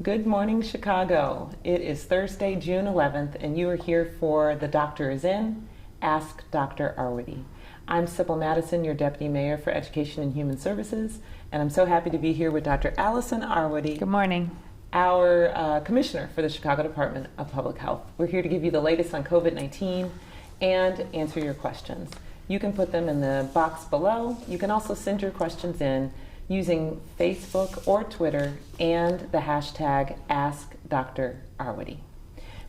Good morning, Chicago. It is Thursday, June 11th, and you are here for The Doctor is In, Ask Dr. Arwady. I'm Sybil Madison, your Deputy Mayor for Education and Human Services, and I'm so happy to be here with Dr. Allison Arwady. Good morning. Our Commissioner for the Chicago Department of Public Health. We're here to give you the latest on COVID-19 and answer your questions. You can put them in the box below. You can also send your questions in using Facebook or Twitter and the hashtag AskDrArwady.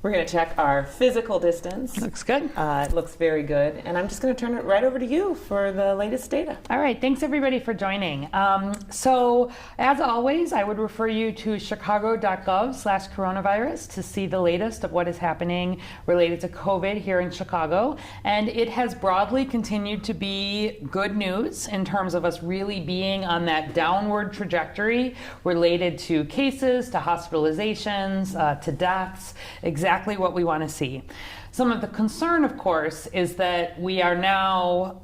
We're going to check our physical distance. Looks good. It looks very good. And I'm just going to turn it right over to you for the latest data. All right. Thanks, everybody, for joining. So, as always, I would refer you to chicago.gov/coronavirus to see the latest of what is happening related to COVID here in Chicago. And it has broadly continued to be good news in terms of us really being on that downward trajectory related to cases, to hospitalizations, to deaths, exactly what we want to see. Some of the concern, of course, is that we are now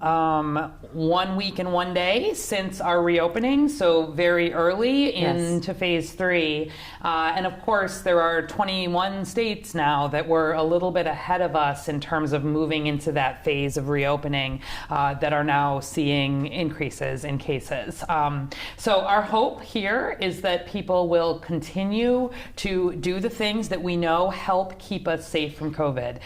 1 week and 1 day since our reopening, so very early into phase 3. And of course, there are 21 states now that were a little bit ahead of us in terms of moving into that phase of reopening that are now seeing increases in cases. So our hope here is that people will continue to do the things that we know help keep us safe from COVID.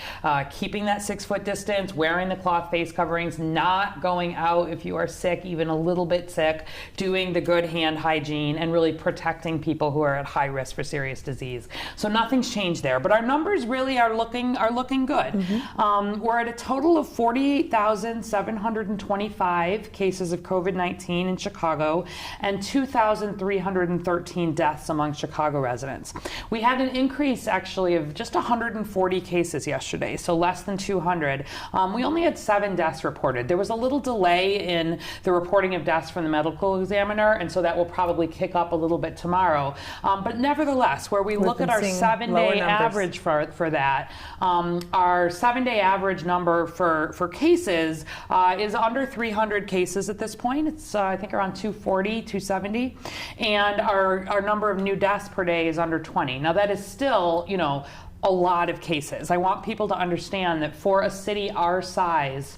Keeping that 6-foot distance, wearing the cloth face coverings, not going out if you are sick, even a little bit sick, doing the good hand hygiene, and really protecting people who are at high risk for serious disease. So nothing's changed there, but our numbers really are looking good. Mm-hmm. We're at a total of 48,725 cases of COVID-19 in Chicago and 2,313 deaths among Chicago residents. We had an increase actually of just 140 cases yesterday, so less than 200. We only had 7 deaths reported. There was a little delay in the reporting of deaths from the medical examiner, and so that will probably kick up a little bit tomorrow. But nevertheless, where we look at our 7-day average for that, our 7-day average number for cases is under 300 cases at this point. It's I think around 240, 270, and our number of new deaths per day is under 20. Now that is still, a lot of cases. I want people to understand that for a city our size,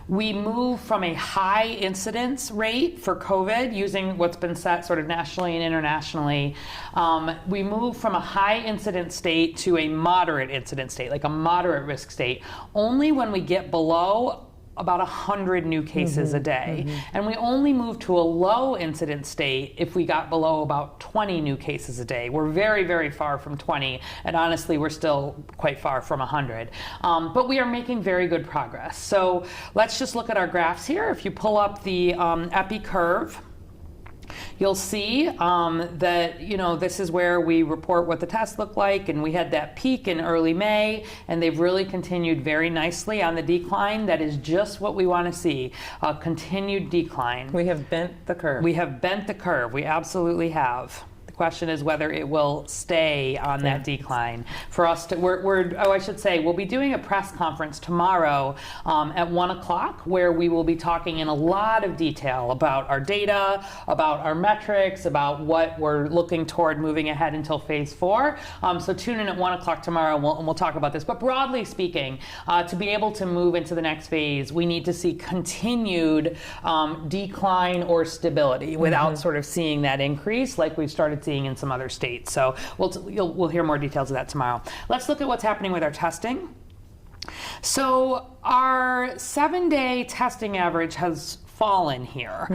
we move from a high incidence rate for COVID, using what's been set sort of nationally and internationally. We move from a high incidence state to a moderate incidence state, like a moderate risk state, only when we get below about 100 new cases a day. And we only move to a low incidence state if we got below about 20 new cases a day. We're very, very far from 20, and honestly, we're still quite far from 100. But we are making very good progress. So let's just look at our graphs here. If you pull up the epi curve, you'll see that, this is where we report what the tests look like, and we had that peak in early May, and they've really continued very nicely on the decline. That is just what we want to see, a continued decline. We have bent the curve. We have bent the curve. We absolutely have. The question is whether it will stay on that decline. For us to, we'll be doing a press conference tomorrow at 1 o'clock where we will be talking in a lot of detail about our data, about our metrics, about what we're looking toward moving ahead until phase 4. So tune in at 1 o'clock tomorrow and we'll talk about this. But broadly speaking, to be able to move into the next phase, we need to see continued decline or stability without sort of seeing that increase like we've started seeing in some other states. So we'll hear more details of that tomorrow. Let's look at what's happening with our testing. So our 7-day testing average has fallen here.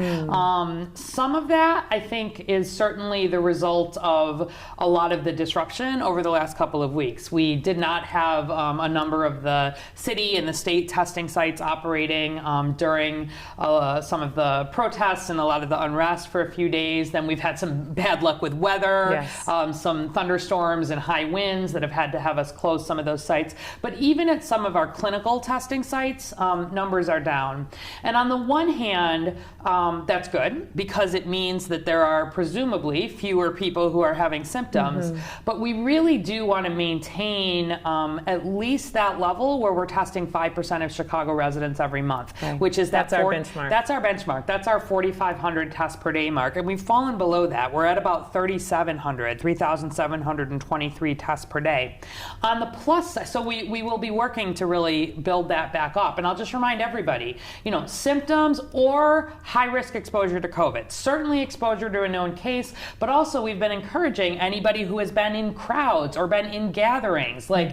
Some of that, I think, is certainly the result of a lot of the disruption over the last couple of weeks. We did not have a number of the city and the state testing sites operating during some of the protests and a lot of the unrest for a few days. Then we've had some bad luck with weather, some thunderstorms and high winds that have had to have us close some of those sites. But even at some of our clinical testing sites, numbers are down. And on the one hand, hand, that's good because it means that there are presumably fewer people who are having symptoms. But we really do want to maintain at least that level where we're testing 5% of Chicago residents every month, which is that's our benchmark. That's our benchmark. That's our 4,500 tests per day mark. And we've fallen below that. We're at about 3,723 tests per day. On the plus side, so we will be working to really build that back up. And I'll just remind everybody, symptoms or high-risk exposure to COVID. Certainly exposure to a known case, but also we've been encouraging anybody who has been in crowds or been in gatherings, like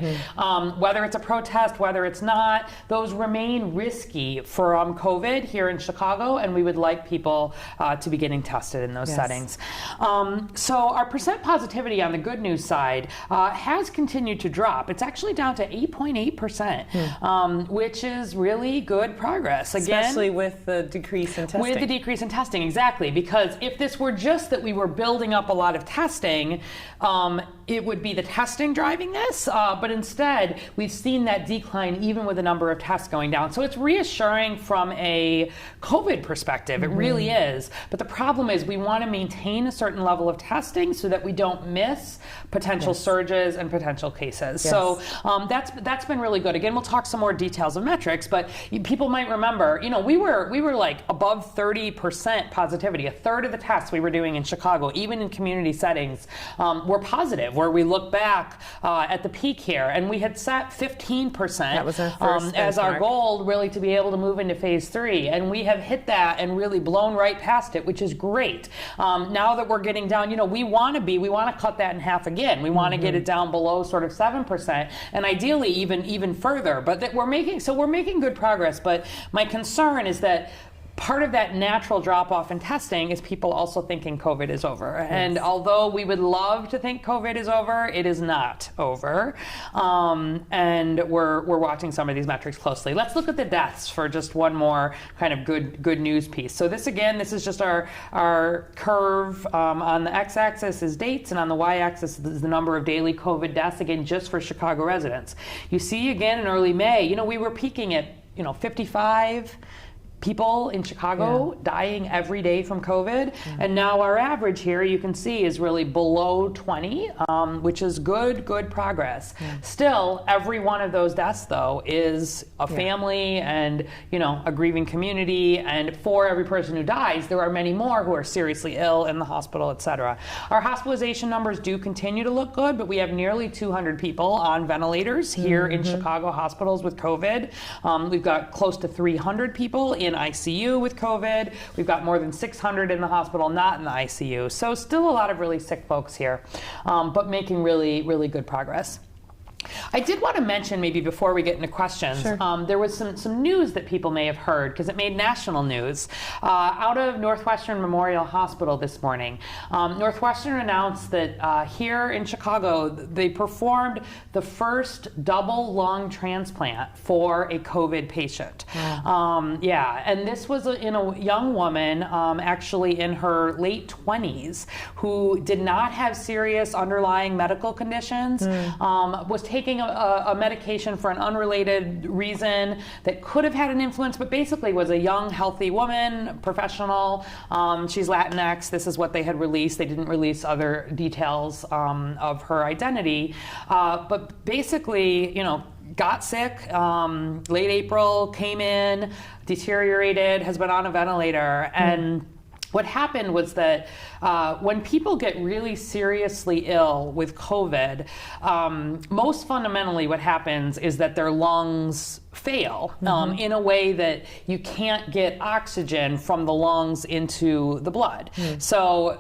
whether it's a protest, whether it's not, those remain risky for COVID here in Chicago, and we would like people to be getting tested in those settings. So our percent positivity on the good news side has continued to drop. It's actually down to 8.8%, which is really good progress. Again, especially with the decrease in testing. With the decrease in testing, exactly. Because if this were just that we were building up a lot of testing, it would be the testing driving this. But instead, we've seen that decline even with the number of tests going down. So it's reassuring from a COVID perspective. It really is. But the problem is we want to maintain a certain level of testing so that we don't miss potential surges and potential cases. So that's been really good. Again, we'll talk some more details of metrics, but people might remember, we were like above 30% positivity. A third of the tests we were doing in Chicago, even in community settings, were positive, where we look back at the peak here, and we had set 15% that was our first as our goal, really, to be able to move into phase 3. And we have hit that and really blown right past it, which is great. Now that we're getting down, we want to cut that in half again. We want to get it down below sort of 7%, and ideally even further. But that we're making good progress. But my concern is that part of that natural drop-off in testing is people also thinking COVID is over. And although we would love to think COVID is over, it is not over. And we're watching some of these metrics closely. Let's look at the deaths for just one more kind of good news piece. So this is just our curve. On the x-axis is dates, and on the y-axis is the number of daily COVID deaths, again, just for Chicago residents. You see, again, in early May, we were peaking at 55 people in Chicago dying every day from COVID. And now our average here, you can see, is really below 20, which is good progress. Still, every one of those deaths, though, is a family and, a grieving community. And for every person who dies, there are many more who are seriously ill in the hospital, et cetera. Our hospitalization numbers do continue to look good, but we have nearly 200 people on ventilators here in Chicago hospitals with COVID. We've got close to 300 people in ICU with COVID. We've got more than 600 in the hospital not in the ICU. So still a lot of really sick folks here, but making really good progress. I did want to mention, maybe before we get into questions, there was some news that people may have heard, because it made national news, out of Northwestern Memorial Hospital this morning. Northwestern announced that here in Chicago, they performed the first double lung transplant for a COVID patient. And this was in a young woman, actually in her late 20s, who did not have serious underlying medical conditions, was taking a medication for an unrelated reason that could have had an influence, but basically was a young, healthy woman, professional. She's Latinx. This is what they had released. They didn't release other details of her identity. But basically, got sick late April, came in, deteriorated, has been on a ventilator. And what happened was that when people get really seriously ill with COVID, most fundamentally what happens is that their lungs fail in a way that you can't get oxygen from the lungs into the blood. So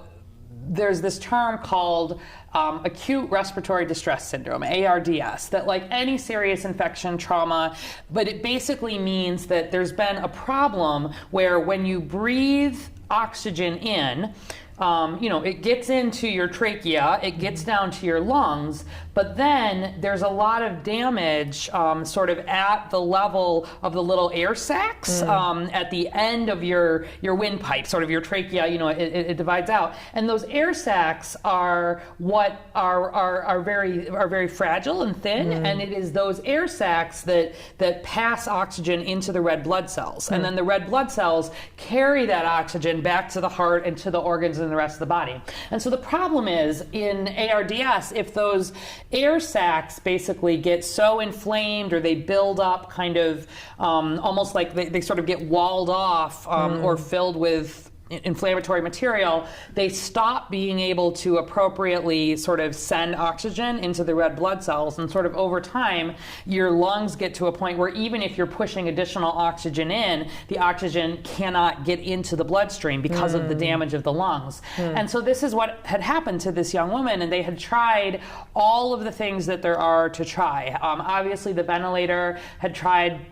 there's this term called acute respiratory distress syndrome, ARDS, that like any serious infection, trauma, but it basically means that there's been a problem where when you breathe oxygen in, it gets into your trachea, it gets down to your lungs, But then there's a lot of damage sort of at the level of the little air sacs at the end of your windpipe, sort of your trachea, it divides out. And those air sacs are what are very fragile and thin, and it is those air sacs that pass oxygen into the red blood cells. And then the red blood cells carry that oxygen back to the heart and to the organs and the rest of the body. And so the problem is in ARDS, if those air sacs basically get so inflamed or they build up kind of almost like they sort of get walled off or filled with inflammatory material, they stop being able to appropriately sort of send oxygen into the red blood cells, and sort of over time your lungs get to a point where even if you're pushing additional oxygen in, the oxygen cannot get into the bloodstream because of the damage of the lungs. And so this is what had happened to this young woman, and they had tried all of the things that there are to try. Obviously the ventilator had tried.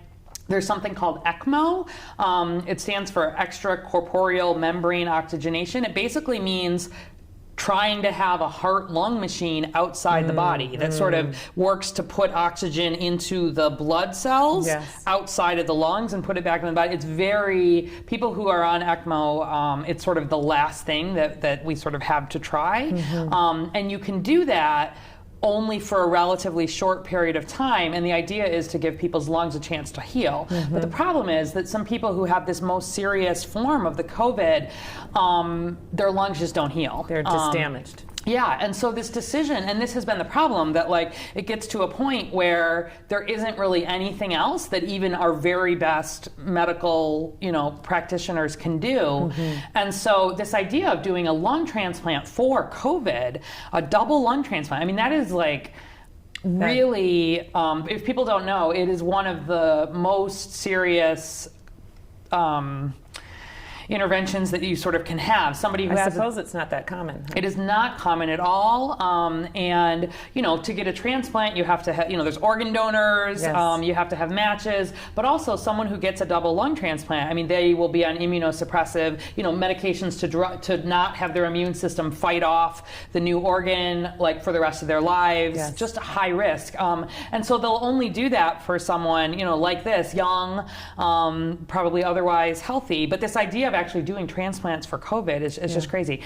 There's something called ECMO. It stands for extracorporeal membrane oxygenation. It basically means trying to have a heart-lung machine outside the body that sort of works to put oxygen into the blood cells outside of the lungs and put it back in the body. It's people who are on ECMO, it's sort of the last thing that we sort of have to try. And you can do that only for a relatively short period of time, and the idea is to give people's lungs a chance to heal. But the problem is that some people who have this most serious form of the COVID, their lungs just don't heal. They're just damaged. Yeah, and so this decision, and this has been the problem, that like it gets to a point where there isn't really anything else that even our very best medical, practitioners can do. And so this idea of doing a lung transplant for COVID, a double lung transplant, I mean, that is like really, if people don't know, it is one of the most serious interventions that you sort of can have. Somebody who I suppose it's not that common. It is not common at all. And, to get a transplant, you have to have, there's organ donors, you have to have matches, but also someone who gets a double lung transplant, I mean, they will be on immunosuppressive, medications to not have their immune system fight off the new organ, like for the rest of their lives, just a high risk. And so they'll only do that for someone, like this, young, probably otherwise healthy. But this idea of actually doing transplants for COVID is just crazy.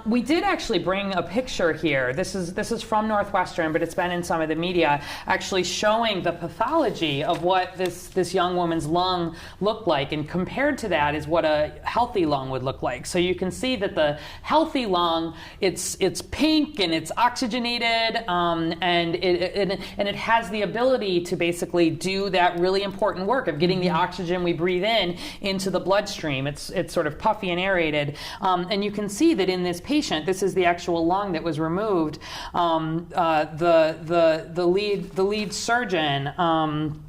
We did actually bring a picture here. This is from Northwestern, but it's been in some of the media, actually showing the pathology of what this young woman's lung looked like, and compared to that is what a healthy lung would look like. So you can see that the healthy lung, it's pink and it's oxygenated, and it has the ability to basically do that really important work of getting the oxygen we breathe in into the bloodstream. It's sort of puffy and aerated, and you can see that in this patient, this is the actual lung that was removed. The lead surgeon,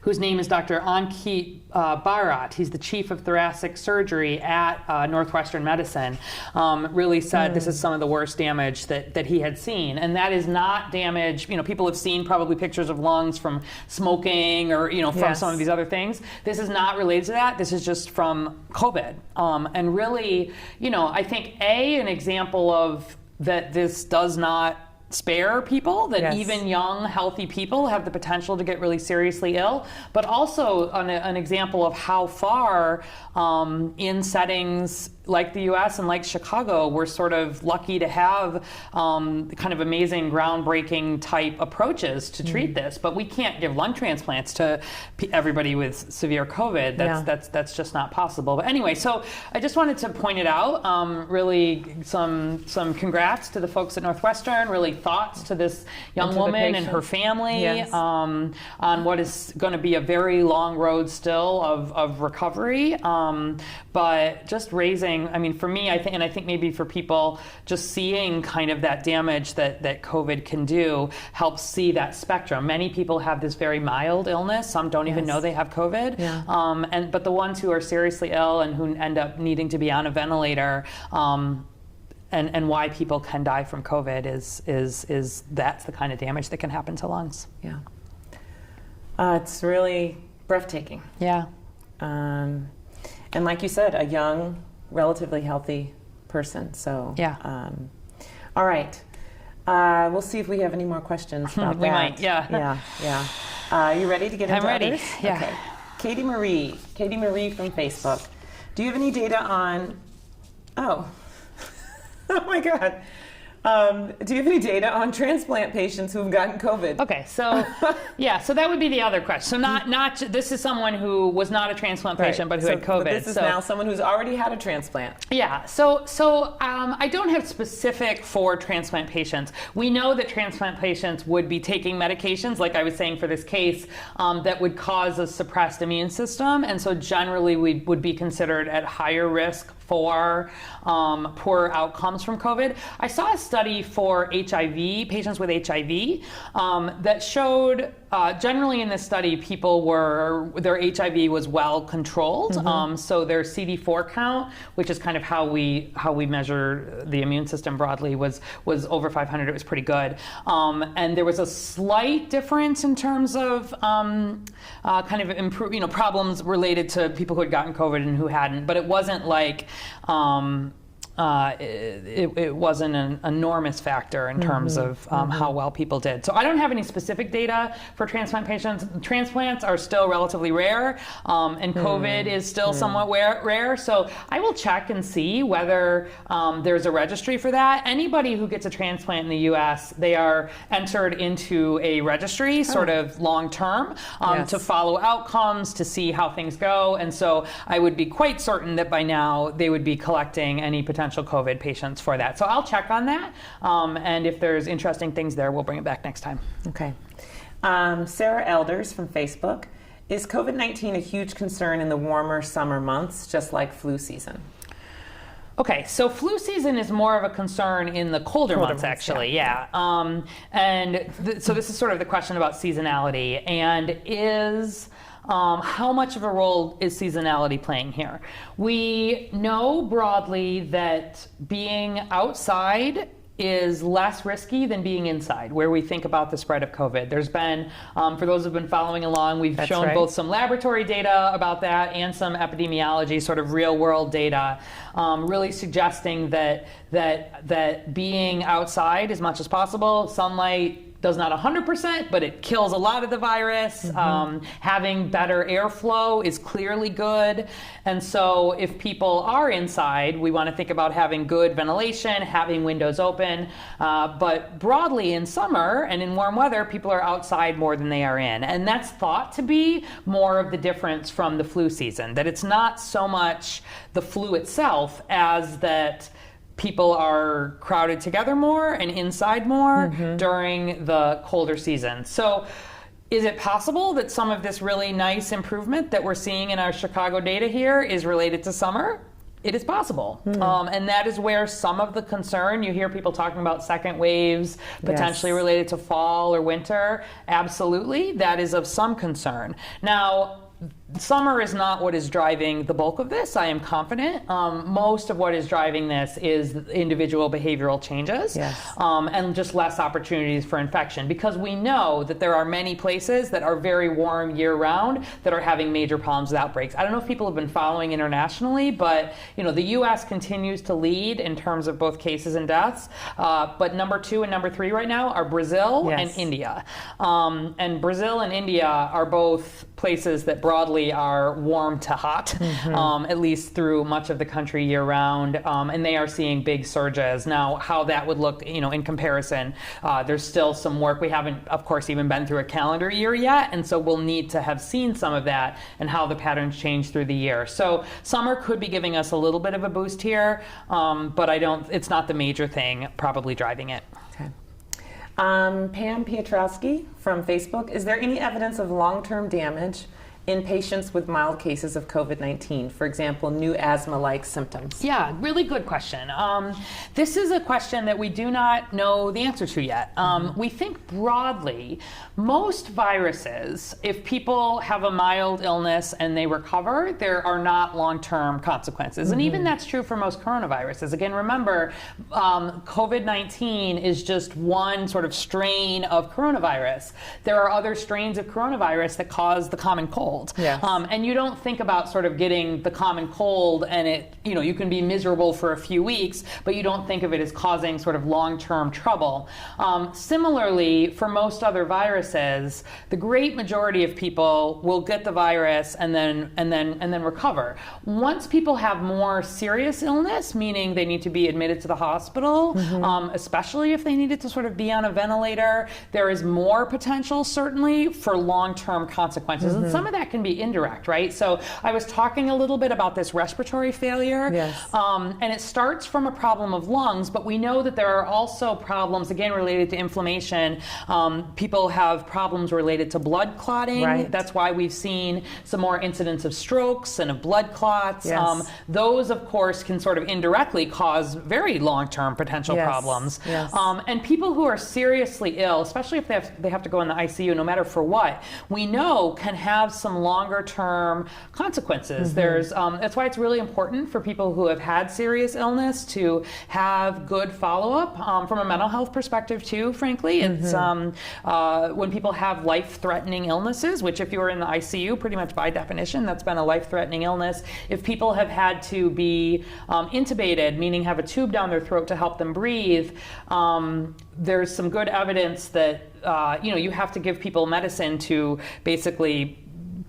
whose name is Dr. Acute Bharat, he's the chief of thoracic surgery at Northwestern Medicine, really said this is some of the worst damage that he had seen. And that is not damage, people have seen probably pictures of lungs from smoking or, from some of these other things. This is not related to that. This is just from COVID. And really, I think an example of that this does not spare people, that even young, healthy people have the potential to get really seriously ill, but also an example of how far in settings like the US and like Chicago, we're sort of lucky to have kind of amazing, groundbreaking type approaches to treat this, but we can't give lung transplants to everybody with severe COVID. That's just not possible. But anyway, so I just wanted to point it out. Really, some congrats to the folks at Northwestern. Really, thoughts to this young woman and her family on what is going to be a very long road still of recovery. But just raising, I mean, for me, I think maybe for people, just seeing kind of that damage that COVID can do helps see that spectrum. Many people have this very mild illness. Some don't even know they have COVID. But the ones who are seriously ill and who end up needing to be on a ventilator, and why people can die from COVID is that's the kind of damage that can happen to lungs. Yeah. It's really breathtaking. Yeah. And like you said, a young, relatively healthy person. So, yeah. All right. We'll see if we have any more questions about We that. might, yeah. You ready to get into I'm ready, others? yeah. Okay. Katie Marie from Facebook. Do you have any data on, oh my God. Do you have any data on transplant patients who've gotten COVID? Okay, so so that would be the other question. So not this is someone who was not a transplant patient, but who had COVID. But this is now someone who's already had a transplant. Yeah, so I don't have specific for transplant patients. We know that transplant patients would be taking medications, like I was saying for this case, that would cause a suppressed immune system, and so generally we would be considered at higher risk for poor outcomes from COVID. I saw a study for HIV, patients with HIV, that showed generally in this study their HIV was well controlled. So their CD4 count, which is kind of how we measure the immune system broadly, was over 500. It was pretty good. And there was a slight difference in terms of kind of problems related to people who had gotten COVID and who hadn't, but it wasn't like it wasn't an enormous factor in terms of how well people did. So I don't have any specific data for transplant patients. Transplants are still relatively rare, and COVID is still somewhat rare. So I will check and see whether there's a registry for that. Anybody who gets a transplant in the U.S., they are entered into a registry sort of long term to follow outcomes, to see how things go. And so I would be quite certain that by now they would be collecting any potential COVID patients for that. So I'll check on that. And if there's interesting things there, we'll bring it back next time. Okay. Sarah Elders from Facebook. Is COVID-19 a huge concern in the warmer summer months, just like flu season? Okay, so flu season is more of a concern in the colder months, actually, so this is sort of the question about seasonality, and how much of a role is seasonality playing here? We know broadly that being outside is less risky than being inside, where we think about the spread of COVID. There's been, for those who've been following along, we've shown both some laboratory data about that and some epidemiology, sort of real world data, really suggesting that being outside as much as possible, sunlight, does not 100%, but it kills a lot of the virus. Having better airflow is clearly good. And so if people are inside, we want to think about having good ventilation, having windows open. But broadly in summer and in warm weather, people are outside more than they are in. And that's thought to be more of the difference from the flu season, that it's not so much the flu itself as that people are crowded together more and inside more during the colder season. So is it possible that some of this really nice improvement that we're seeing in our Chicago data here is related to summer? It is possible. And that is where some of the concern, you hear people talking about second waves potentially related to fall or winter. Absolutely, that is of some concern. Now, summer is not what is driving the bulk of this, I am confident. Most of what is driving this is individual behavioral changes and just less opportunities for infection, because we know that there are many places that are very warm year-round that are having major problems with outbreaks. I don't know if people have been following internationally, but the U.S. continues to lead in terms of both cases and deaths. But number 2 and number 3 right now are Brazil and India. And Brazil and India are both places that broadly are warm to hot, at least through much of the country year round, and they are seeing big surges. Now, how that would look, in comparison, there's still some work. We haven't, of course, even been through a calendar year yet, and so we'll need to have seen some of that and how the patterns change through the year. So summer could be giving us a little bit of a boost here, but it's not the major thing probably driving it. Okay. Pam Piotrowski from Facebook. Is there any evidence of long-term damage in patients with mild cases of COVID-19, for example, new asthma-like symptoms? Yeah, really good question. This is a question that we do not know the answer to yet. We think broadly, most viruses, if people have a mild illness and they recover, there are not long-term consequences. And even that's true for most coronaviruses. Again, remember, COVID-19 is just one sort of strain of coronavirus. There are other strains of coronavirus that cause the common cold. cold. Yes. And you don't think about sort of getting the common cold and it, you can be miserable for a few weeks, but you don't think of it as causing sort of long-term trouble. Similarly, for most other viruses, the great majority of people will get the virus and then recover. Once people have more serious illness, meaning they need to be admitted to the hospital, especially if they needed to sort of be on a ventilator, there is more potential, certainly, for long-term consequences. And some of that can be indirect, right? So I was talking a little bit about this respiratory failure. Yes. And it starts from a problem of lungs, but we know that there are also problems, again, related to inflammation. People have problems related to blood clotting. Right. That's why we've seen some more incidents of strokes and of blood clots. Yes. Those, of course, can sort of indirectly cause very long-term potential problems. Yes. And people who are seriously ill, especially if they have to go in the ICU, no matter for what, we know can have some longer-term consequences. That's why it's really important for people who have had serious illness to have good follow-up from a mental health perspective too, frankly. It's when people have life-threatening illnesses, which if you were in the ICU, pretty much by definition, that's been a life-threatening illness. If people have had to be intubated, meaning have a tube down their throat to help them breathe, there's some good evidence that you have to give people medicine to basically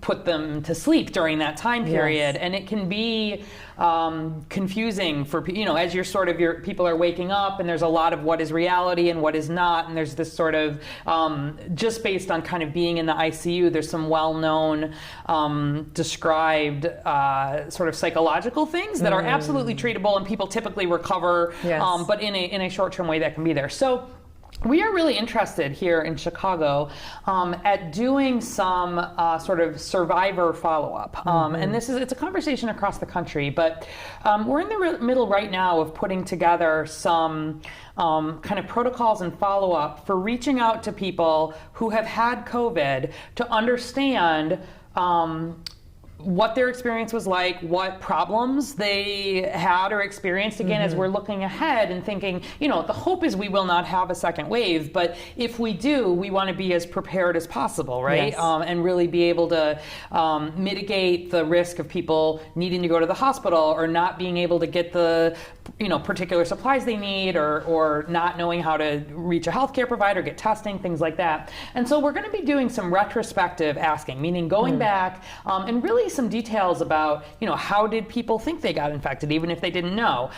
put them to sleep during that time period. Yes. And it can be confusing for, as your people are waking up and there's a lot of what is reality and what is not. And there's this sort of, just based on kind of being in the ICU, there's some well-known described sort of psychological things that are absolutely treatable and people typically recover, but in a short-term way that can be there. So we are really interested here in Chicago at doing some sort of survivor follow-up. And it's a conversation across the country, but we're in the middle right now of putting together some kind of protocols and follow-up for reaching out to people who have had COVID to understand what their experience was like, what problems they had or experienced, again, as we're looking ahead and thinking, the hope is we will not have a second wave, but if we do, we want to be as prepared as possible, right? Yes. And really be able to mitigate the risk of people needing to go to the hospital or not being able to get the particular supplies they need or not knowing how to reach a healthcare provider, get testing, things like that. And so we're going to be doing some retrospective asking, meaning going back and really some details about, how did people think they got infected, even if they didn't know.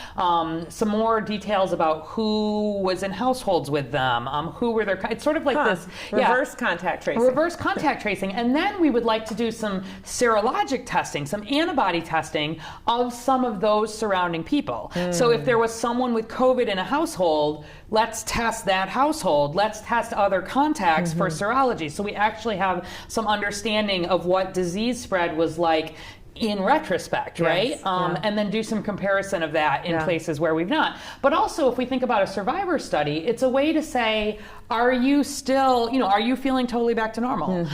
Some more details about who was in households with them, who were their, it's sort of like this. Reverse contact tracing. Reverse contact tracing. And then we would like to do some serologic testing, some antibody testing of some of those surrounding people. So if there was someone with COVID in a household, let's test that household. Let's test other contacts for serology. So we actually have some understanding of what disease spread was like in retrospect, right? And then do some comparison of that in places where we've not. But also, if we think about a survivor study, it's a way to say, are you still, are you feeling totally back to normal?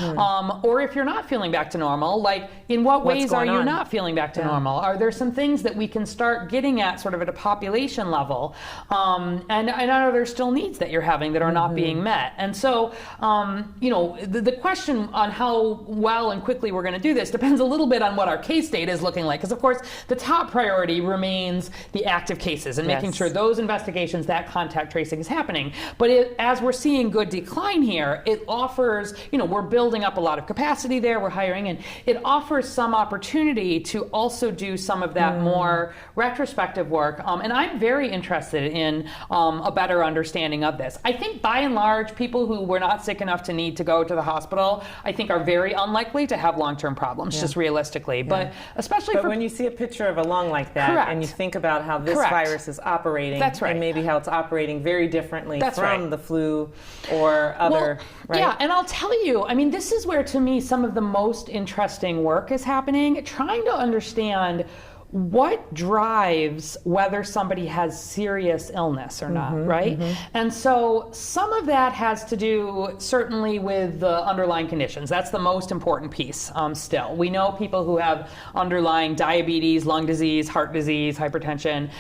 Or if you're not feeling back to normal, like in what ways are you not feeling back to normal? Are there some things that we can start getting at sort of at a population level? And are there still needs that you're having that are not being met? And so, the question on how well and quickly we're going to do this depends a little bit on what our case data is looking like. Because of course, the top priority remains the active cases and making sure those investigations, that contact tracing is happening. But as we're seeing good decline here, it offers, we're building up a lot of capacity there, we're hiring, and it offers some opportunity to also do some of that more retrospective work. And I'm very interested in a better understanding of this. I think by and large, people who were not sick enough to need to go to the hospital, I think are very unlikely to have long-term problems, just realistically. But especially when you see a picture of a lung like that, and you think about how this virus is operating, and maybe how it's operating very differently from the flu or other, Yeah, and I'll tell you, I mean, this is where, to me, some of the most interesting work is happening, trying to understand what drives whether somebody has serious illness or not, right? And so some of that has to do certainly with the underlying conditions. That's the most important piece still. We know people who have underlying diabetes, lung disease, heart disease, hypertension,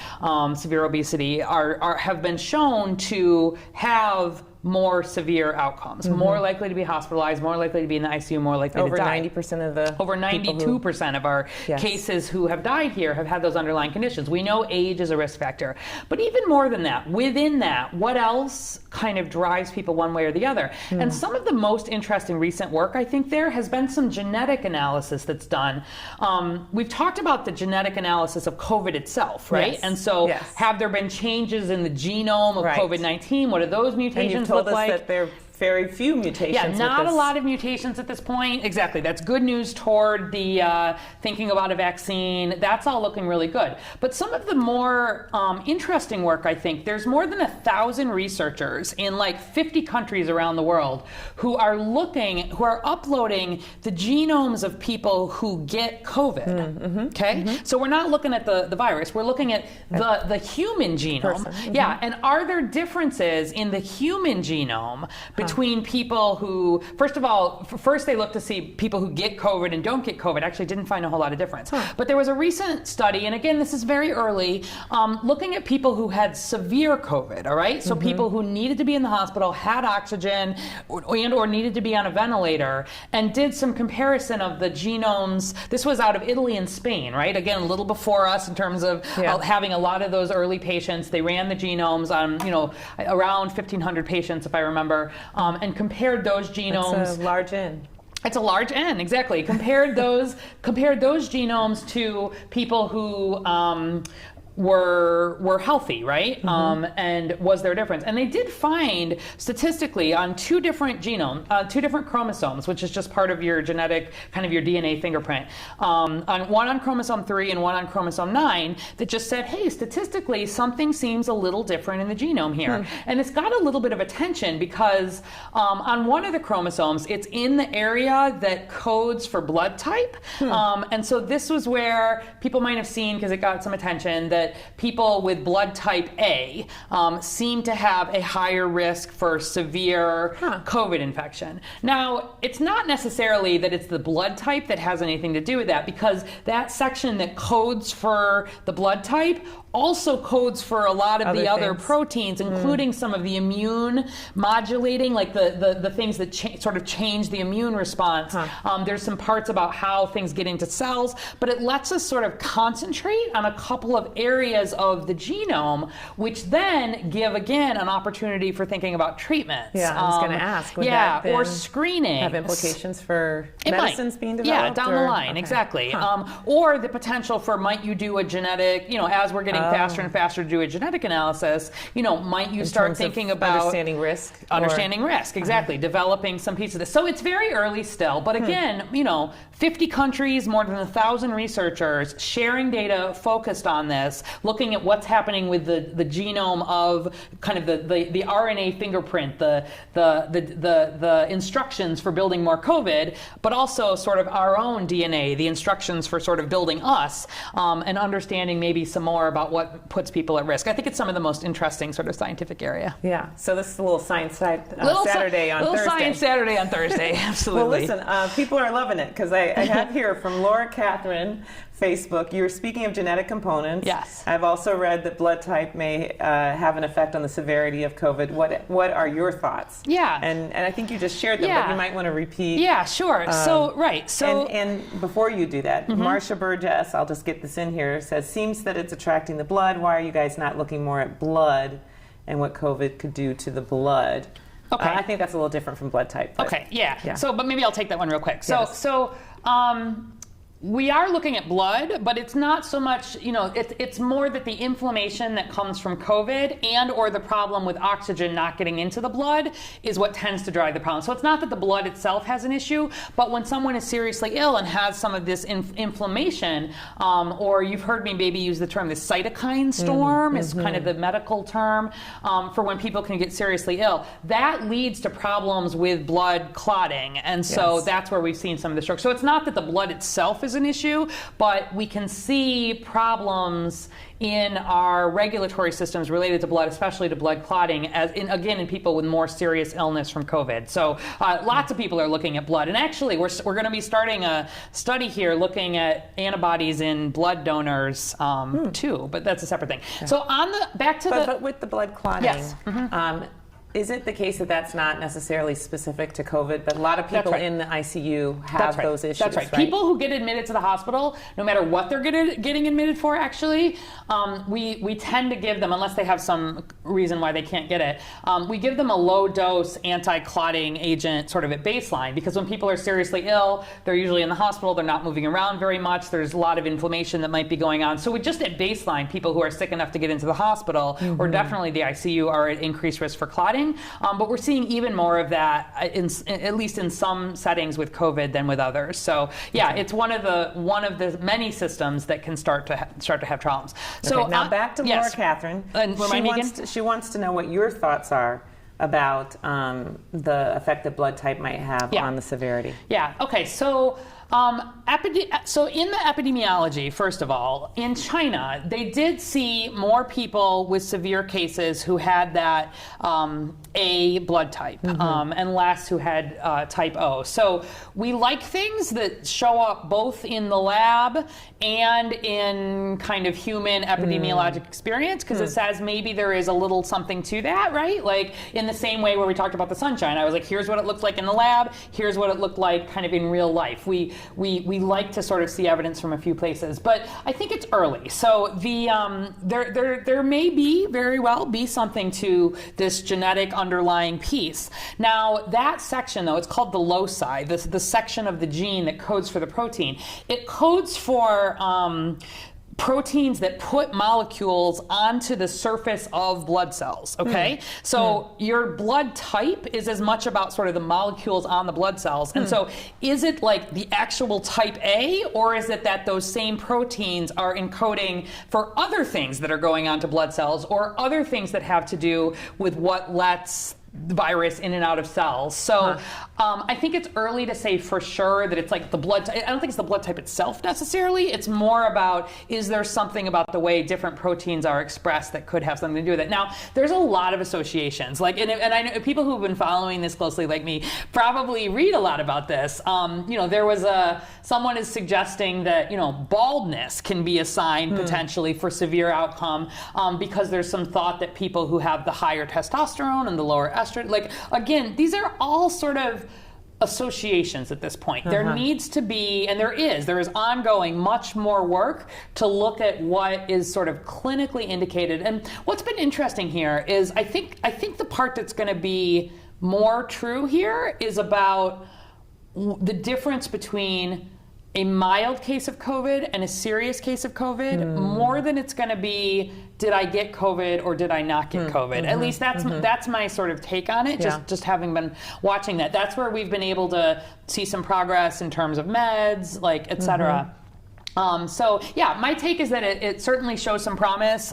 severe obesity have been shown to have more severe outcomes, more likely to be hospitalized, more likely to be in the ICU, more likely Over to die. 90% of the Over 92% of our cases who have died here have had those underlying conditions. We know age is a risk factor. But even more than that, within that, what else kind of drives people one way or the other? And some of the most interesting recent work, I think there has been some genetic analysis that's done. We've talked about the genetic analysis of COVID itself, right? Yes. And so have there been changes in the genome of COVID-19? What do those mutations look like? That there are very few mutations. Yeah, not a lot of mutations at this point. Exactly. That's good news toward the thinking about a vaccine. That's all looking really good. But some of the more interesting work, I think, there's more than 1,000 researchers in like 50 countries around the world who are uploading the genomes of people who get COVID. Okay? So we're not looking at the virus. We're looking at the human genome. Yeah, and are there differences in the human genome between people who, first of all, first they look to see people who get COVID and don't get COVID. Actually didn't find a whole lot of difference. But there was a recent study, and again, this is very early, looking at people who had severe COVID, all right? So people who needed to be in the hospital, had oxygen, or needed to be on a ventilator, and did some comparison of the genomes. This was out of Italy and Spain, right? Again, a little before us in terms of having a lot of those early patients. They ran the genomes on, around 1,500 patients, if I remember, and compared those genomes. That's a large N. It's a large N, exactly. Compared those genomes to people who were healthy, right? And was there a difference? And they did find statistically on two different chromosomes, which is just part of your genetic, kind of your DNA fingerprint, one on chromosome 3 and one on chromosome 9, that just said, hey, statistically, something seems a little different in the genome here. And it's got a little bit of attention because on one of the chromosomes, it's in the area that codes for blood type. And so this was where people might have seen, because it got some attention, that people with blood type A seem to have a higher risk for severe COVID infection. Now, it's not necessarily that it's the blood type that has anything to do with that, because that section that codes for the blood type also codes for a lot of the other proteins, including some of the immune modulating, like the things that sort of change the immune response. There's some parts about how things get into cells, but it lets us sort of concentrate on a couple of areas of the genome, which then give, again, an opportunity for thinking about treatments. Yeah, I was going to ask. Would that or screening. Have implications for medicines being developed? Yeah, down the line, exactly. Or the potential for, might you do a genetic, as we're getting faster and faster to do a genetic analysis, might you start thinking about understanding risk? Understanding risk, exactly. Developing some piece of this. So it's very early still, but again, 50 countries, more than 1,000 researchers sharing data focused on this, looking at what's happening with the genome of kind of the RNA fingerprint, the instructions for building more COVID, but also sort of our own DNA, the instructions for sort of building us, and understanding maybe some more about what puts people at risk. I think it's some of the most interesting sort of scientific area. Yeah. So this is a little science Saturday on Thursday. Little science Saturday on Thursday. Absolutely. Well, listen, people are loving it, because I have here from Laura Catherine, Facebook, you were speaking of genetic components. Yes. I've also read that blood type may have an effect on the severity of COVID. What are your thoughts? Yeah. And I think you just shared them, but you might want to repeat. Yeah, sure. And before you do that, Marcia Burgess, I'll just get this in here, says, seems that it's attracting the blood. Why are you guys not looking more at blood and what COVID could do to the blood? Okay. I think that's a little different from blood type. Okay, yeah. So, but maybe I'll take that one real quick. Yes. We are looking at blood, but it's not so much, it's more that the inflammation that comes from COVID and or the problem with oxygen not getting into the blood is what tends to drive the problem. So it's not that the blood itself has an issue, but when someone is seriously ill and has some of this inflammation, or you've heard me maybe use the term, the cytokine storm is kind of the medical term for when people can get seriously ill, that leads to problems with blood clotting. And so that's where we've seen some of the stroke. So it's not that the blood itself is an issue, but we can see problems in our regulatory systems related to blood, especially to blood clotting, in people with more serious illness from COVID. So lots of people are looking at blood, and actually we're going to be starting a study here looking at antibodies in blood donors too, but that's a separate thing. Okay. So back to but with the blood clotting, yes. Is it the case that that's not necessarily specific to COVID, but a lot of people in the ICU have those issues? That's right. People who get admitted to the hospital, no matter what they're getting admitted for, actually, we tend to give them, unless they have some reason why they can't get it, we give them a low-dose anti-clotting agent sort of at baseline, because when people are seriously ill, they're usually in the hospital, they're not moving around very much, there's a lot of inflammation that might be going on. So we just at baseline, people who are sick enough to get into the hospital, or definitely the ICU, are at increased risk for clotting. But we're seeing even more of that, at least in some settings with COVID than with others. So it's one of the many systems that can start to have problems. So now back to Laura Catherine. And she wants to know what your thoughts are about the effect that blood type might have on the severity. Yeah. Okay. So. So in the epidemiology, first of all, in China, they did see more people with severe cases who had that A blood type, and less who had type O. So we like things that show up both in the lab and in kind of human epidemiologic experience, because it says maybe there is a little something to that, right? Like in the same way where we talked about the sunshine, I was like, here's what it looked like in the lab, here's what it looked like kind of in real life. We like to sort of see evidence from a few places, but I think it's early. So there may very well be something to this genetic underlying piece. Now that section, though, it's called the loci, the section of the gene that codes for the protein. It codes for proteins that put molecules onto the surface of blood cells, okay? So your blood type is as much about sort of the molecules on the blood cells. And so is it like the actual type A, or is it that those same proteins are encoding for other things that are going onto blood cells, or other things that have to do with what lets the virus in and out of cells? So I think it's early to say for sure that it's like the blood type. I don't think it's the blood type itself necessarily. It's more about, is there something about the way different proteins are expressed that could have something to do with it? Now, there's a lot of associations. Like, and I know people who've been following this closely, like me, probably read a lot about this. There was someone is suggesting that, baldness can be a sign potentially for severe outcome, because there's some thought that people who have the higher testosterone and the lower estrogen, like, again, these are all sort of associations at this point. There needs to be, and there is ongoing much more work to look at what is sort of clinically indicated. And what's been interesting here is I think the part that's going to be more true here is about the difference between a mild case of COVID and a serious case of COVID, more than it's going to be, did I get COVID or did I not get COVID? At least that's my sort of take on it, just having been watching that. That's where we've been able to see some progress in terms of meds, like, et cetera. My take is that it certainly shows some promise.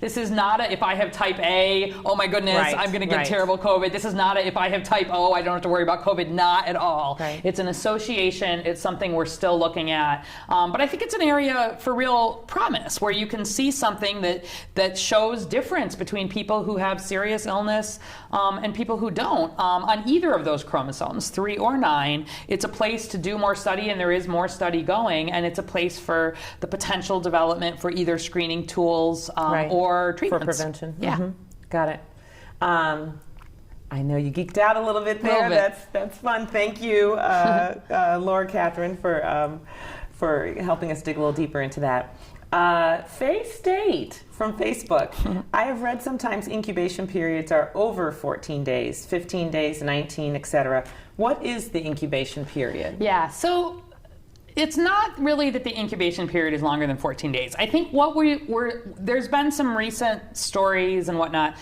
This is not a, if I have type A, oh my goodness, I'm going to get terrible COVID. This is not a, if I have type O, I don't have to worry about COVID. Not at all. It's an association. It's something we're still looking at. But I think it's an area for real promise, where you can see something that shows difference between people who have serious illness and people who don't on either of those chromosomes, 3 or 9. It's a place to do more study, and there is more study going, and it's a place for the potential development for either screening tools or treatments. For prevention. Yeah. Got it. I know you geeked out a little bit there. That's fun. Thank you, Laura Catherine, for helping us dig a little deeper into that. Faye State from Facebook. I have read sometimes incubation periods are over 14 days, 15 days, 19, etc. What is the incubation period? Yeah, so it's not really that the incubation period is longer than 14 days. I think there's been some recent stories and whatnot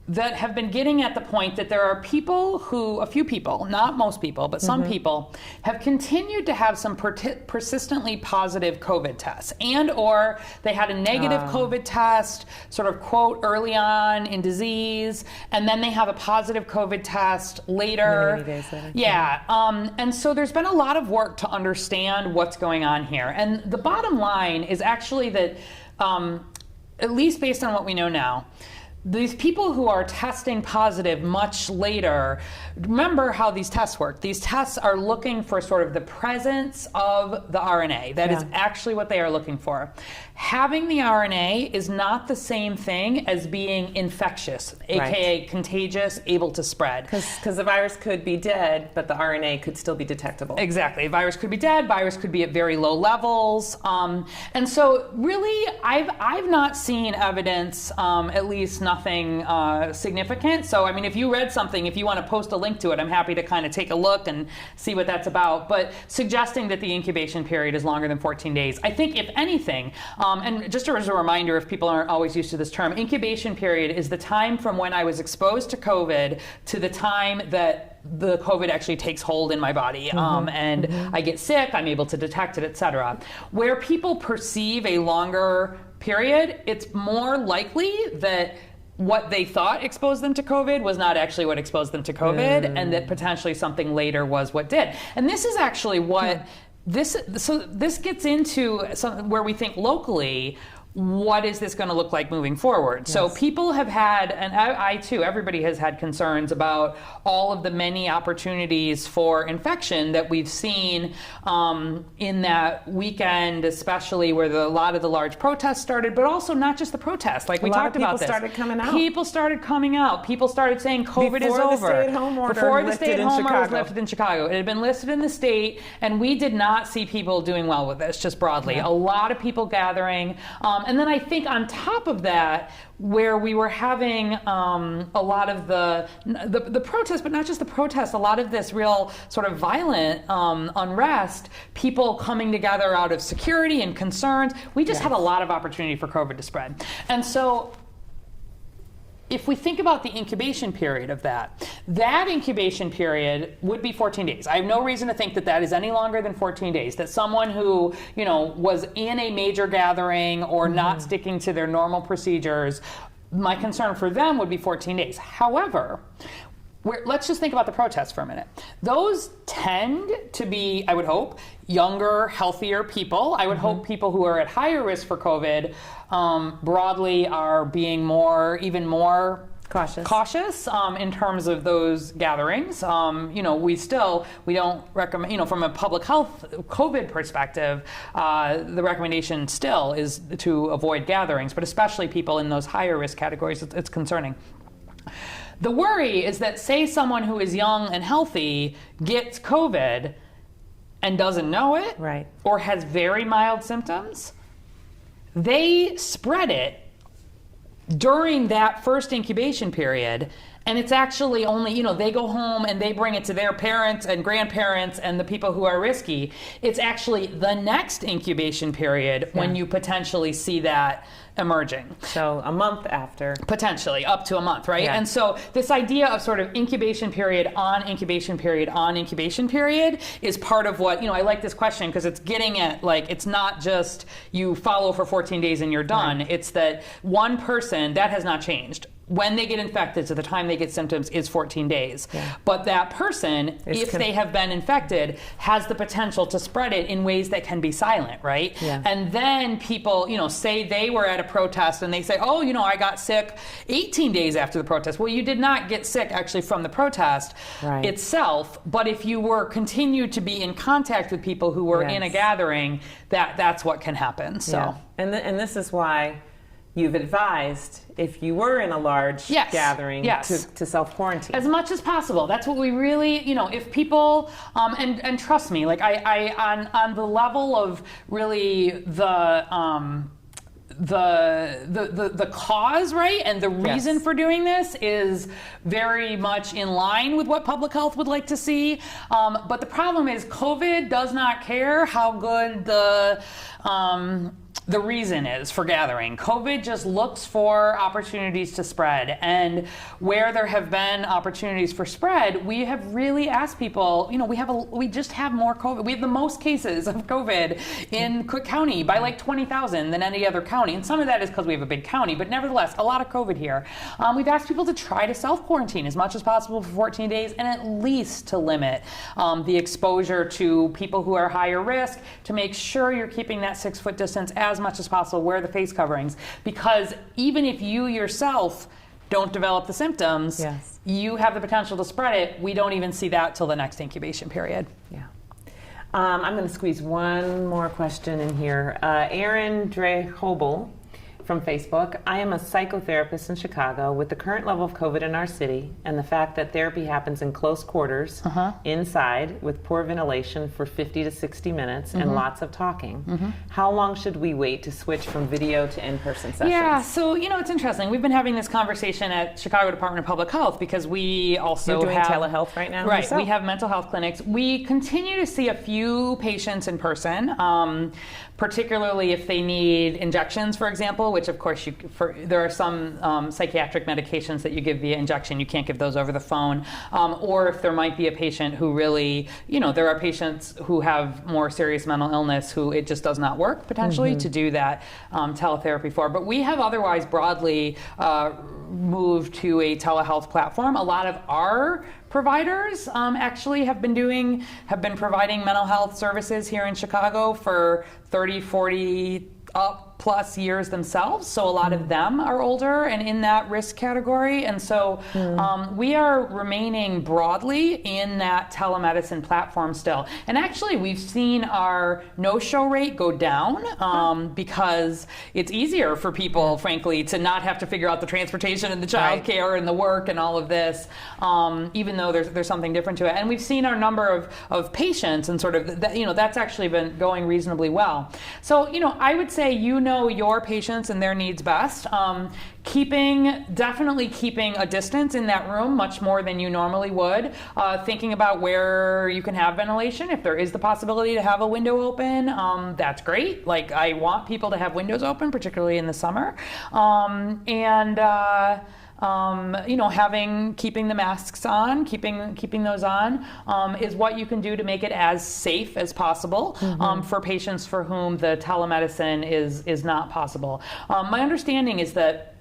that have been getting at the point that there are people who, a few people, not most people, but some people, have continued to have some persistently positive COVID tests, and or they had a negative COVID test, sort of quote, early on in disease, and then they have a positive COVID test later. Many days later. Yeah, and so there's been a lot of work to understand what's going on here. And the bottom line is actually that, at least based on what we know now, these people who are testing positive much later, remember how these tests work. These tests are looking for sort of the presence of the RNA. That is actually what they are looking for. having the RNA is not the same thing as being infectious, aka contagious, able to spread. Because the virus could be dead, but the RNA could still be detectable. Exactly. Virus could be dead, virus could be at very low levels. And so really, I've not seen evidence, at least nothing significant. So, I mean, if you read something, if you want to post a link to it, I'm happy to kind of take a look and see what that's about. But suggesting that the incubation period is longer than 14 days, I think if anything, and just as a reminder, if people aren't always used to this term, incubation period is the time from when I was exposed to COVID to the time that the COVID actually takes hold in my body, and I get sick, I'm able to detect it, etc. Where people perceive a longer period, it's more likely that what they thought exposed them to COVID was not actually what exposed them to COVID, and that potentially something later was what did. And this is actually what this gets into where we think locally, what is this going to look like moving forward? Yes. So people have had, and I too, everybody has had concerns about all of the many opportunities for infection that we've seen in that weekend, especially where a lot of the large protests started, but also not just the protests. Like we talked about this. People started coming out. People started coming out. People started saying COVID is over. Before the stay-at-home order was lifted in Chicago. It had been listed in the state, and we did not see people doing well with this, just broadly. Yeah. A lot of people gathering. And then I think on top of that, where we were having a lot of the protests, but not just the protests, a lot of this real sort of violent unrest, people coming together out of security and concerns, we just had a lot of opportunity for COVID to spread. And so if we think about the incubation period of that incubation period would be 14 days. I have no reason to think that that is any longer than 14 days, that someone who, was in a major gathering or not sticking to their normal procedures, my concern for them would be 14 days. However, let's just think about the protests for a minute. Those tend to be, I would hope, younger, healthier people. I would hope people who are at higher risk for COVID broadly are being even more cautious in terms of those gatherings. We don't recommend, from a public health COVID perspective, the recommendation still is to avoid gatherings, but especially people in those higher risk categories, it's concerning. The worry is that, say someone who is young and healthy gets COVID and doesn't know it, or has very mild symptoms, they spread it during that first incubation period, and it's actually only, they go home and they bring it to their parents and grandparents and the people who are risky. It's actually the next incubation period when you potentially see that emerging. So a month after. Potentially, up to a month, right? Yeah. And so this idea of sort of incubation period on incubation period on incubation period is part of what, I like this question because it's getting at, it's not just you follow for 14 days and you're done. Right. It's that one person, that has not changed. When they get infected to the time they get symptoms is 14 days. Yeah. But that person, if they have been infected, has the potential to spread it in ways that can be silent, right? Yeah. And then people, say they were at a protest and they say, I got sick 18 days after the protest. Well, you did not get sick actually from the protest itself, but if you were continued to be in contact with people who were in a gathering, that's what can happen. So, and this is why you've advised, if you were in a large gathering, to self-quarantine. As much as possible. That's what we really, if people, and trust me, on the level of really the cause, right, and the reason for doing this is very much in line with what public health would like to see. But the problem is COVID does not care how good the reason is for gathering. COVID just looks for opportunities to spread. And where there have been opportunities for spread, we have really asked people, we just have more COVID. We have the most cases of COVID in Cook County by 20,000 than any other county. And some of that is because we have a big county, but nevertheless, a lot of COVID here. We've asked people to try to self-quarantine as much as possible for 14 days and at least to limit the exposure to people who are higher risk, to make sure you're keeping that 6-foot distance as much as possible, wear the face coverings, because even if you yourself don't develop the symptoms, you have the potential to spread it. We don't even see that till the next incubation period. Yeah. I'm going to squeeze one more question in here. Aaron Drehobel from Facebook. I am a psychotherapist in Chicago. With the current level of COVID in our city and the fact that therapy happens in close quarters, inside, with poor ventilation for 50 to 60 minutes and lots of talking, how long should we wait to switch from video to in-person sessions? Yeah, so, it's interesting. We've been having this conversation at Chicago Department of Public Health because we also You're doing have telehealth right now? Right, yourself? we have mental health clinics. We continue to see a few patients in person, particularly if they need injections, for example, which of course there are some psychiatric medications that you give via injection. You can't give those over the phone. Or if there might be a patient who really, there are patients who have more serious mental illness who it just does not work potentially to do that teletherapy for. But we have otherwise broadly moved to a telehealth platform. A lot of our providers actually have been providing mental health services here in Chicago for 30, 40 plus years themselves. So a lot of them are older and in that risk category. And so we are remaining broadly in that telemedicine platform still. And actually we've seen our no-show rate go down because it's easier for people, frankly, to not have to figure out the transportation and the child care and the work and all of this, even though there's something different to it. And we've seen our number of patients and sort of, that's actually been going reasonably well. So, I would say your patients and their needs best. Definitely keeping a distance in that room much more than you normally would. Thinking about where you can have ventilation. If there is the possibility to have a window open, that's great. Like I want people to have windows open, particularly in the summer. Keeping the masks on, keeping those on, is what you can do to make it as safe as possible for patients for whom the telemedicine is not possible. My understanding is that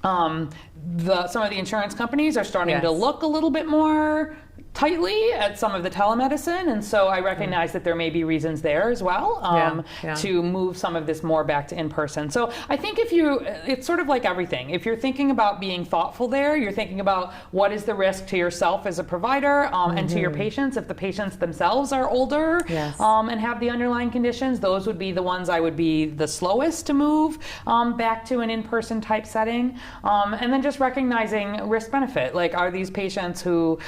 some of the insurance companies are starting to look a little bit more tightly at some of the telemedicine, and so I recognize that there may be reasons there as well to move some of this more back to in-person. So I think it's sort of like everything. If you're thinking about being thoughtful there, you're thinking about what is the risk to yourself as a provider and to your patients. If the patients themselves are older and have the underlying conditions, those would be the ones I would be the slowest to move back to an in-person type setting. And then just recognizing risk-benefit. Like, are these patients who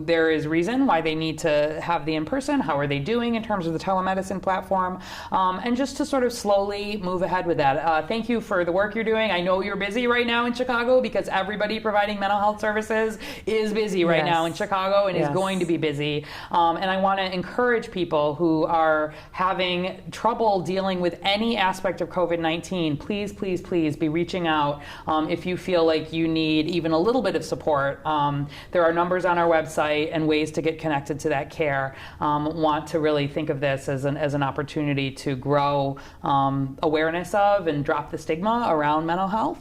there is reason why they need to have the in-person? How are they doing in terms of the telemedicine platform? And just to sort of slowly move ahead with that. Thank you for the work you're doing. I know you're busy right now in Chicago because everybody providing mental health services is busy right now in Chicago and is going to be busy. And I want to encourage people who are having trouble dealing with any aspect of COVID-19, please, please, please be reaching out if you feel like you need even a little bit of support. There are numbers on our website and ways to get connected to that care. Want to really think of this as an opportunity to grow awareness of and drop the stigma around mental health.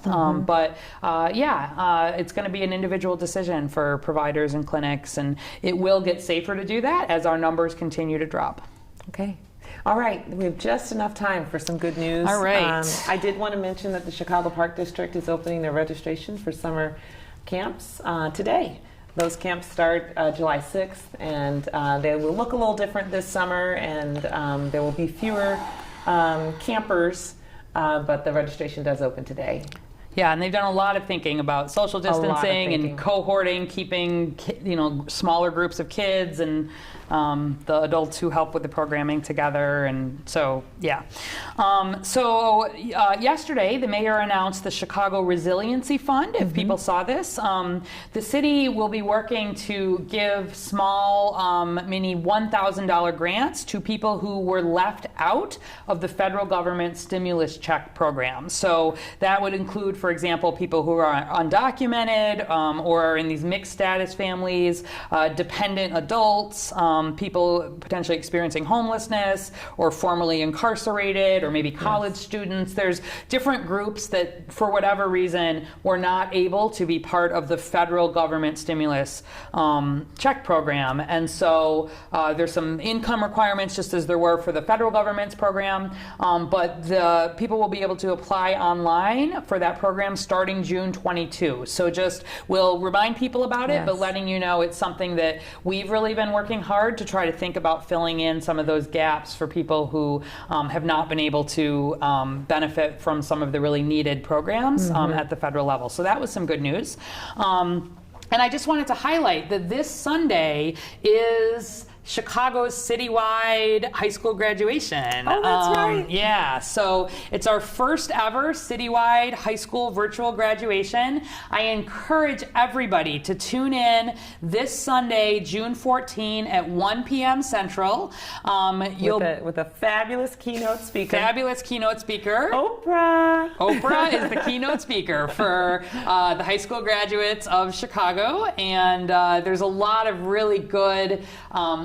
It's going to be an individual decision for providers and clinics, and it will get safer to do that as our numbers continue to drop. Okay. All right, we have just enough time for some good news. All right. I did want to mention that the Chicago Park District is opening their registration for summer camps today. Those camps start July 6th, and they will look a little different this summer, and there will be fewer campers, but the registration does open today. Yeah, and they've done a lot of thinking about social distancing and cohorting, keeping smaller groups of kids and the adults who help with the programming together. And so, yesterday, the mayor announced the Chicago Resiliency Fund, if people saw this. The city will be working to give small, mini $1,000 grants to people who were left out of the federal government stimulus check program. So that would include, for example, people who are undocumented or are in these mixed status families, dependent adults, people potentially experiencing homelessness or formerly incarcerated, or maybe college students. There's different groups that, for whatever reason, were not able to be part of the federal government stimulus check program. And so there's some income requirements, just as there were for the federal government's program, but the people will be able to apply online for that program program starting June 22. So just we'll remind people about it, but letting you know it's something that we've really been working hard to try to think about filling in some of those gaps for people who have not been able to benefit from some of the really needed programs at the federal level. So that was some good news. And I just wanted to highlight that this Sunday is Chicago's citywide high school graduation. Oh, that's right. Yeah, so it's our first ever citywide high school virtual graduation. I encourage everybody to tune in this Sunday, June 14 at 1 p.m. Central. With a fabulous keynote speaker. Fabulous keynote speaker. Oprah. Oprah is the keynote speaker for the high school graduates of Chicago, and there's a lot of really good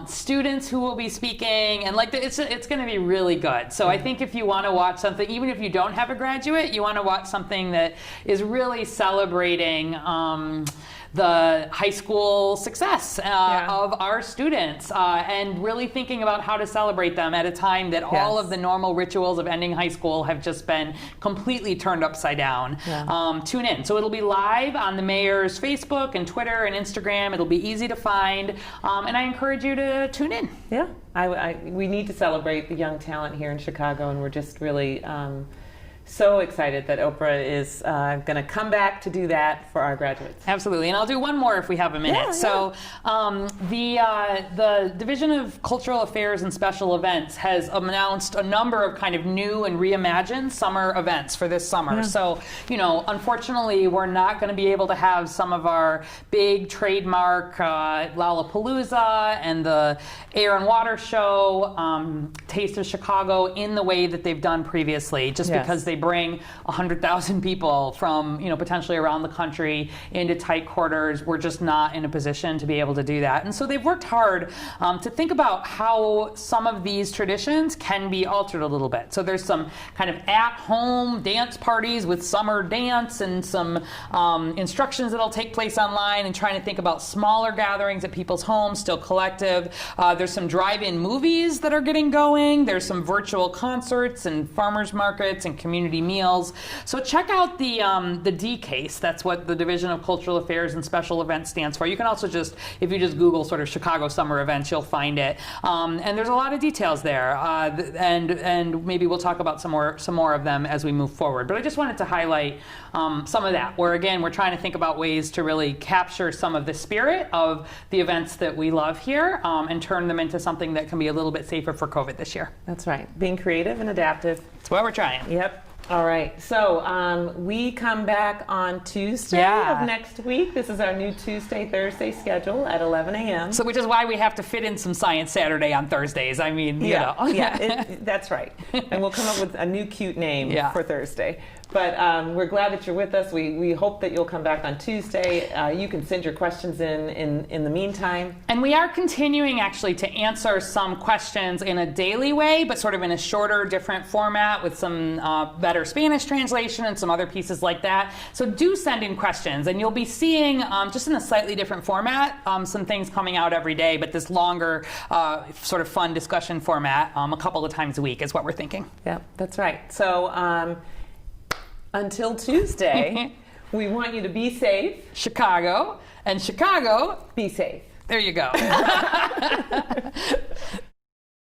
students who will be speaking, and it's going to be really good. So I think if you want to watch something, even if you don't have a graduate, you want to watch something that is really celebrating the high school success of our students and really thinking about how to celebrate them at a time that all of the normal rituals of ending high school have just been completely turned upside down. Tune in. So it'll be live on the mayor's Facebook and Twitter and Instagram. It'll be easy to find, and I encourage you to tune in. Yeah, we need to celebrate the young talent here in Chicago, and we're just really so excited that Oprah is going to come back to do that for our graduates. Absolutely, and I'll do one more if we have a minute. So the Division of Cultural Affairs and Special Events has announced a number of kind of new and reimagined summer events for this summer. So, unfortunately, we're not going to be able to have some of our big trademark Lollapalooza and the Air and Water Show, Taste of Chicago in the way that they've done previously, just because they bring 100,000 people from potentially around the country into tight quarters. We're just not in a position to be able to do that. And so they've worked hard to think about how some of these traditions can be altered a little bit. So there's some kind of at-home dance parties with summer dance and some instructions that'll take place online, and trying to think about smaller gatherings at people's homes, still collective. There's some drive-in movies that are getting going. There's some virtual concerts and farmers markets and community meals. So check out the D case. That's what the Division of Cultural Affairs and Special Events stands for. You can also if you just Google sort of Chicago summer events, you'll find it. And there's a lot of details there. And maybe we'll talk about some more of them as we move forward. But I just wanted to highlight some of that, where again, we're trying to think about ways to really capture some of the spirit of the events that we love here and turn them into something that can be a little bit safer for COVID this year. That's right. Being creative and adaptive. That's what we're trying. Yep. All right. So we come back on Tuesday of next week. This is our new Tuesday-Thursday schedule at 11 a.m. So which is why we have to fit in some Science Saturday on Thursdays. I mean, you know. That's right. And we'll come up with a new cute name for Thursday. But we're glad that you're with us. We hope that you'll come back on Tuesday. You can send your questions in the meantime. And we are continuing actually to answer some questions in a daily way, but sort of in a shorter, different format with some better Spanish translation and some other pieces like that. So do send in questions, and you'll be seeing, just in a slightly different format, some things coming out every day, but this longer sort of fun discussion format a couple of times a week is what we're thinking. Yeah, that's right. So until Tuesday, we want you to be safe. Chicago, and Chicago, be safe. There you go.